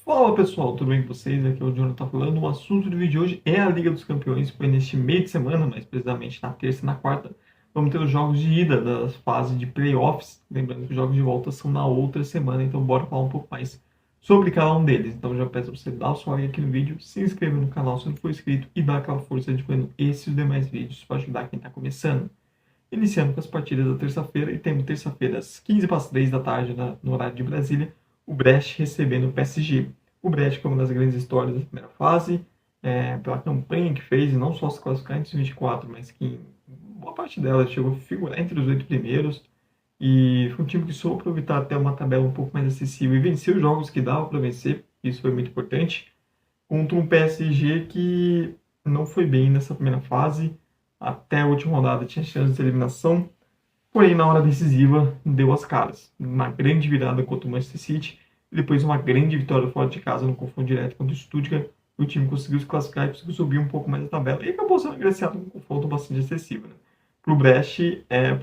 Fala pessoal, tudo bem com vocês? Aqui é o Jonathan falando. O assunto do vídeo de hoje é a Liga dos Campeões, pois neste meio de semana, mais precisamente na terça e na quarta, vamos ter os jogos de ida das fases de playoffs. Lembrando que os jogos de volta são na outra semana, então bora falar um pouco mais sobre cada um deles. Então já peço para você dar o seu like aqui no vídeo, se inscrever no canal se não for inscrito e dar aquela força divulgando esses e os demais vídeos para ajudar quem está começando. Iniciando com as partidas da terça-feira, e temos terça-feira às 15 para as 3 da tarde no horário de Brasília, o Brest recebendo o PSG. O Brest, que é uma das grandes histórias da primeira fase, pela campanha que fez, e não só se classificar entre os 24, mas que em boa parte dela chegou a figurar entre os 8 primeiros, e foi um time que soube aproveitar até uma tabela um pouco mais acessível e venceu os jogos que dava para vencer, isso foi muito importante, contra um PSG que não foi bem nessa primeira fase, até a última rodada tinha chance de eliminação, porém na hora decisiva deu as caras. Uma grande virada contra o Manchester City, e depois uma grande vitória fora de casa no confronto direto contra o Stuttgart, o time conseguiu se classificar e conseguiu subir um pouco mais a tabela, e acabou sendo agraciado num confronto bastante excessivo. Né? Para o Brest,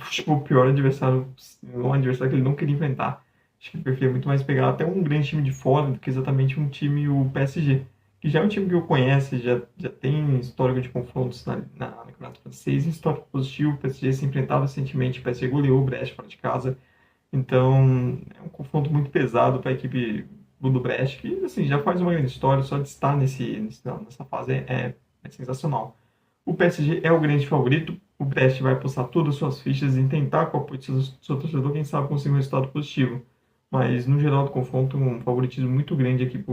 tipo, o pior adversário, um adversário que ele não queria enfrentar. Acho que ele preferia muito mais pegar até um grande time de fora do que exatamente um time, o PSG, que já é um time que eu conheço, já tem histórico de confrontos no Campeonato Francês, histórico positivo, o PSG se enfrentava recentemente, o PSG goleou o Brest fora de casa, então é um confronto muito pesado para a equipe do Brest, que assim, já faz uma grande história, só de estar nessa fase é sensacional. O PSG é o grande favorito, o Brest vai postar todas as suas fichas em tentar, com o apoio do seu torcedor, quem sabe conseguir um resultado positivo. Mas, no geral do confronto, um favoritismo muito grande aqui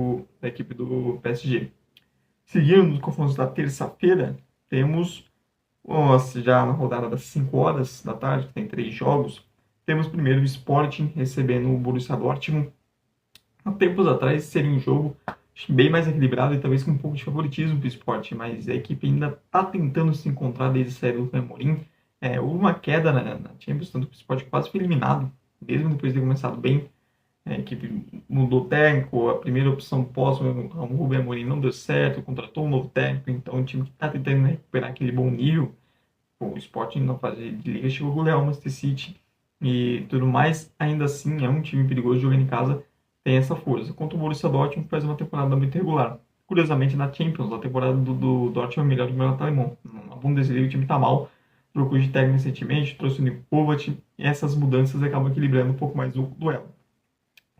da equipe do PSG. Seguindo nos confrontos da terça-feira, temos, já na rodada das 5 horas da tarde, que tem 3 jogos, temos primeiro o Sporting recebendo o Borussia Dortmund. Há tempos atrás seria um jogo bem mais equilibrado e talvez com um pouco de favoritismo para o Sporting, mas a equipe ainda está tentando se encontrar desde a saída do Amorim. Houve uma queda na Champions, tanto que o Sporting quase foi eliminado, mesmo depois de ter começado bem. A equipe mudou o técnico, a primeira opção pós o Rubem Amorim não deu certo, contratou um novo técnico, então o time que está tentando recuperar aquele bom nível, o Sporting na fase de liga chegou a golear o Manchester City e tudo mais, ainda assim é um time perigoso jogando em casa, tem essa força. Contra o Borussia Dortmund faz uma temporada muito regular. Curiosamente, na Champions, a temporada do Dortmund é melhor do que o campeonato alemão. Na Bundesliga o time está mal, trocou de técnico recentemente, trouxe o Nico Kovac, e essas mudanças acabam equilibrando um pouco mais o duelo.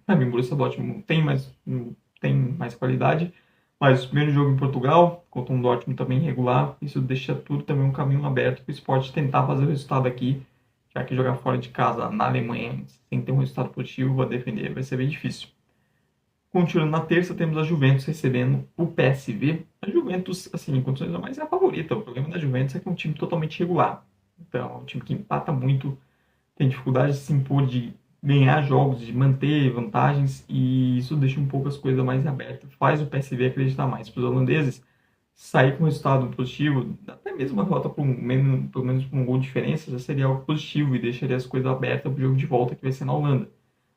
Para mim, o Borussia Dortmund tem mais qualidade, mas o primeiro jogo em Portugal, contra um Dortmund também irregular, isso deixa tudo também um caminho aberto para o Sport tentar fazer o resultado aqui, já que jogar fora de casa na Alemanha, sem ter um resultado positivo, vai defender, vai ser bem difícil. Continuando na terça, temos a Juventus recebendo o PSV. A Juventus, assim, em condições normais, é a favorita. O problema da Juventus é que é um time totalmente irregular. Então, é um time que empata muito, tem dificuldade de se impor, de ganhar jogos, de manter vantagens, e isso deixa um pouco as coisas mais abertas. Faz o PSV acreditar mais. Para os holandeses, sair com um resultado positivo, até mesmo uma derrota pelo menos por um gol de diferença, já seria algo positivo e deixaria as coisas abertas para o jogo de volta que vai ser na Holanda.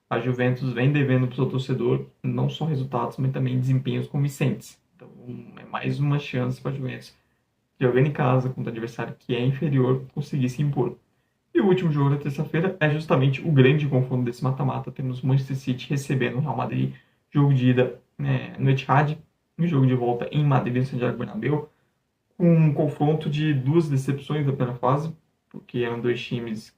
A Juventus vem devendo para o seu torcedor não só resultados, mas também desempenhos convincentes. Então é mais uma chance para a Juventus, jogando em casa contra um adversário que é inferior, conseguir se impor. E o último jogo da terça-feira é justamente o grande confronto desse mata-mata. Temos Manchester City recebendo o Real Madrid, jogo de ida no Etihad, e jogo de volta em Madrid, no Santiago Bernabéu, com um confronto de duas decepções da primeira fase, porque eram dois times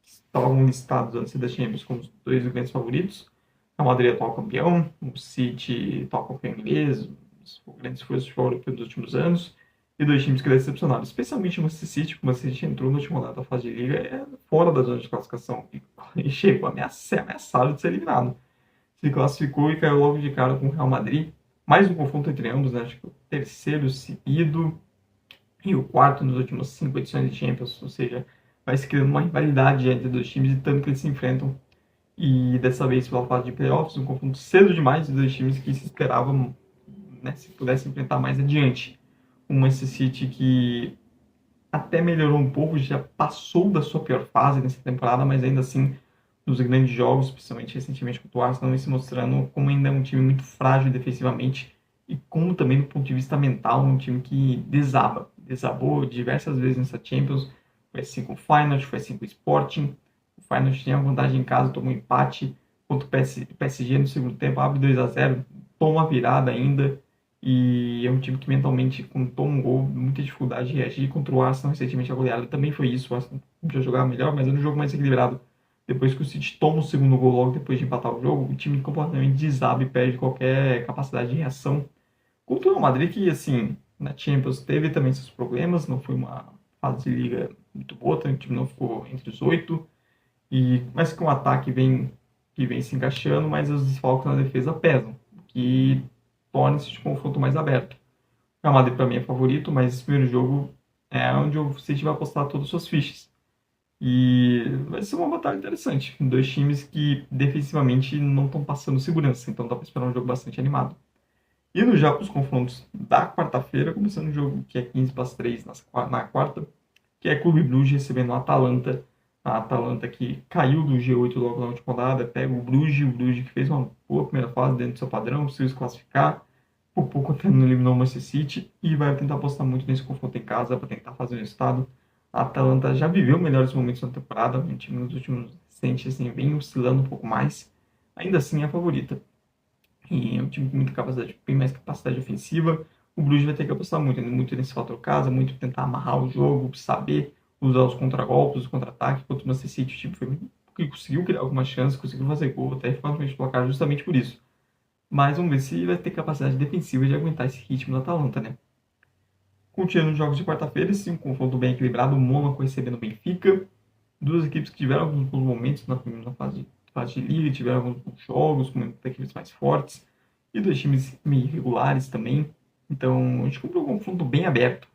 que estavam listados antes da Champions como os dois grandes favoritos. O Madrid é atual campeão, o City atual campeão inglês, os grandes forças de fora dos últimos anos, e dois times que decepcionaram, especialmente o Manchester City, porque o Manchester City entrou na última rodada da fase de liga fora da zona de classificação e chegou ameaçado de ser eliminado. Se classificou e caiu logo de cara com o Real Madrid. Mais um confronto entre ambos, né? Acho que o terceiro seguido e o quarto nas últimas 5 edições de Champions, ou seja, vai se criando uma rivalidade entre dois times e tanto que eles se enfrentam. E dessa vez pela fase de playoffs, um confronto cedo demais dos dois times que se esperavam, né, se pudesse enfrentar mais adiante. O Manchester City que até melhorou um pouco, já passou da sua pior fase nessa temporada, mas ainda assim, nos grandes jogos, principalmente recentemente contra o Arsenal, vem se mostrando como ainda é um time muito frágil defensivamente e como também do ponto de vista mental, um time que desabou diversas vezes nessa Champions, foi assim com o Feyenoord, foi assim com o Sporting, o Feyenoord tinha vantagem em casa, tomou um empate contra o PSG no segundo tempo, abre 2-0, toma a virada ainda. E é um time que mentalmente, quando toma um gol, muita dificuldade de reagir. Contra o Arsenal, recentemente, a goleada também foi isso. O Arsenal podia jogar melhor, mas era um jogo mais equilibrado. Depois que o City toma o segundo gol, logo depois de empatar o jogo, o time completamente desaba e perde qualquer capacidade de reação. Contra o Madrid, que, assim, na Champions teve também seus problemas, não foi uma fase de liga muito boa, o time não ficou entre os oito. Mas com o ataque que vem se encaixando, mas os desfalques na defesa pesam, que torna esse confronto mais aberto. O Real Madrid para mim é favorito, mas esse primeiro jogo é onde o City vai apostar todas as suas fichas. E vai ser uma batalha interessante. Dois times que defensivamente não estão passando segurança, então dá para esperar um jogo bastante animado. Indo já para os confrontos da quarta-feira, começando o jogo que é 15 para as 3 na quarta, que é Clube Bruges recebendo o Atalanta. A Atalanta que caiu do G8 logo na última rodada, pega o Bruges que fez uma boa primeira fase dentro do seu padrão, conseguiu se classificar, por pouco até não eliminou o Manchester City e vai tentar apostar muito nesse confronto em casa para tentar fazer o resultado. A Atalanta já viveu melhores momentos na temporada, o time nos últimos recentes assim, vem oscilando um pouco mais, ainda assim é a favorita. E é um time com muita capacidade, bem mais capacidade ofensiva. O Bruges vai ter que apostar muito nesse fator casa, muito tentar amarrar o jogo, saber usar os contragolpes, os contra-ataques. Contra o Manchester City, o time foi, que conseguiu criar algumas chances, conseguiu fazer gol, até ficou na frente do placar justamente por isso. Mas vamos ver se vai ter capacidade defensiva de aguentar esse ritmo da Atalanta, né? Continuando os jogos de quarta-feira, sim, um confronto bem equilibrado, o Mônaco recebendo o Benfica. Duas equipes que tiveram alguns bons momentos na fase de liga, tiveram alguns bons jogos, com equipes mais fortes, e dois times meio irregulares também. Então, a gente comprou um confronto bem aberto.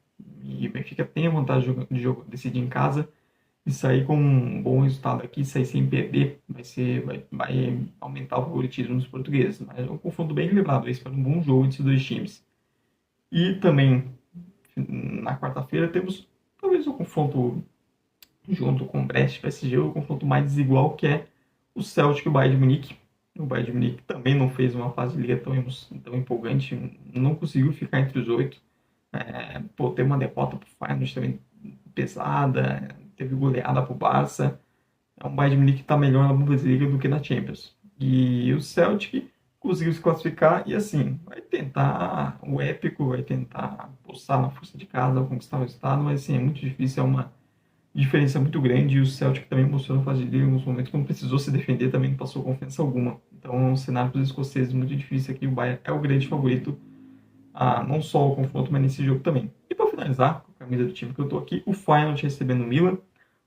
E o Benfica tem a vantagem de decidir em casa e sair com um bom resultado aqui, sair sem perder, vai aumentar o favoritismo dos portugueses. Mas é um confronto bem equilibrado, esse foi um bom jogo entre os dois times. E também, na quarta-feira, temos talvez um confronto junto com o Brest PSG, o confronto mais desigual, que é o Celtic e o Bayern de Munique. O Bayern de Munique também não fez uma fase de liga tão empolgante, não conseguiu ficar entre os oito. Teve uma derrota para o Feyenoord também pesada, teve goleada para o Barça. É um Bayern de Munique que está melhor na Bundesliga do que na Champions. E o Celtic conseguiu se classificar e, assim, vai tentar o épico, vai tentar postar na força de casa, conquistar o resultado, mas, assim, é muito difícil, é uma diferença muito grande, e o Celtic também mostrou na fase de liga em alguns momentos, quando precisou se defender, também não passou confiança alguma. Então é um cenário para os escoceses muito difícil aqui, o Bayern é o grande favorito, não só o confronto, mas nesse jogo também. E para finalizar, com a camisa do time que eu estou aqui, o Feyenoord recebendo o Milan.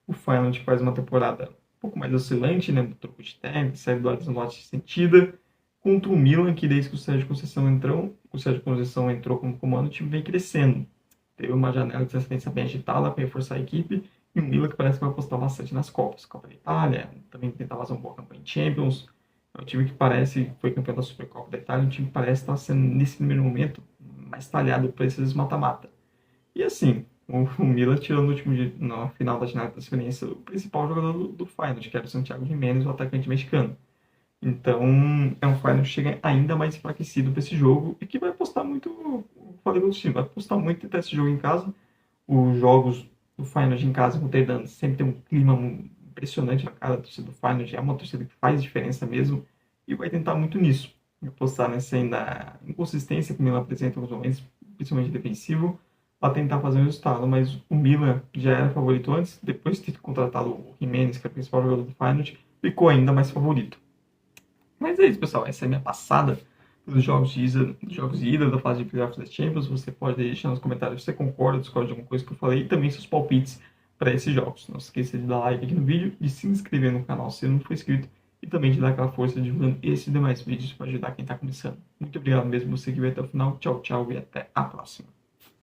O Feyenoord faz uma temporada um pouco mais oscilante, né, do troco de técnico, sai do Alisson sentida, contra o Milan, que desde que o Sérgio Conceição entrou como comando, o time vem crescendo. Teve uma janela de assistência bem agitada para reforçar a equipe, e o Milan que parece que vai apostar bastante nas Copas. Copa da Itália, também tentar fazer uma boa campanha em Champions. É um time que parece, foi campeão da Supercopa da Itália, um time que parece estar sendo, nesse primeiro momento, mais talhado para esses mata-mata. E assim, o Milan tirou no último dia, na final da janela de transferência, o principal jogador do Feyenoord, que era o Santiago Giménez, o atacante mexicano. Então, é um Feyenoord que chega ainda mais enfraquecido para esse jogo e que vai apostar muito, eu falei com o time, vai apostar muito em tentar esse jogo em casa. Os jogos do Feyenoord em casa, com o Rotterdam, sempre tem um clima impressionante na cara da torcida do Feyenoord, é uma torcida que faz diferença mesmo e vai tentar muito nisso. Apostar nessa ainda inconsistência que o Milan apresenta em alguns momentos, principalmente defensivo, para tentar fazer um resultado. Mas o Milan já era favorito antes, depois de ter contratado o Giménez, que é o principal jogador do Feyenoord, ficou ainda mais favorito. Mas é isso, pessoal. Essa é a minha passada pelos jogos de ida da fase de playoffs da Champions. Você pode deixar nos comentários se você concorda, discorda de alguma coisa que eu falei e também seus palpites para esses jogos. Não se esqueça de dar like aqui no vídeo, de se inscrever no canal se não for inscrito e também de dar aquela força divulgando esses e demais vídeos para ajudar quem está começando. Muito obrigado mesmo você que veio até o final. Tchau, tchau e até a próxima.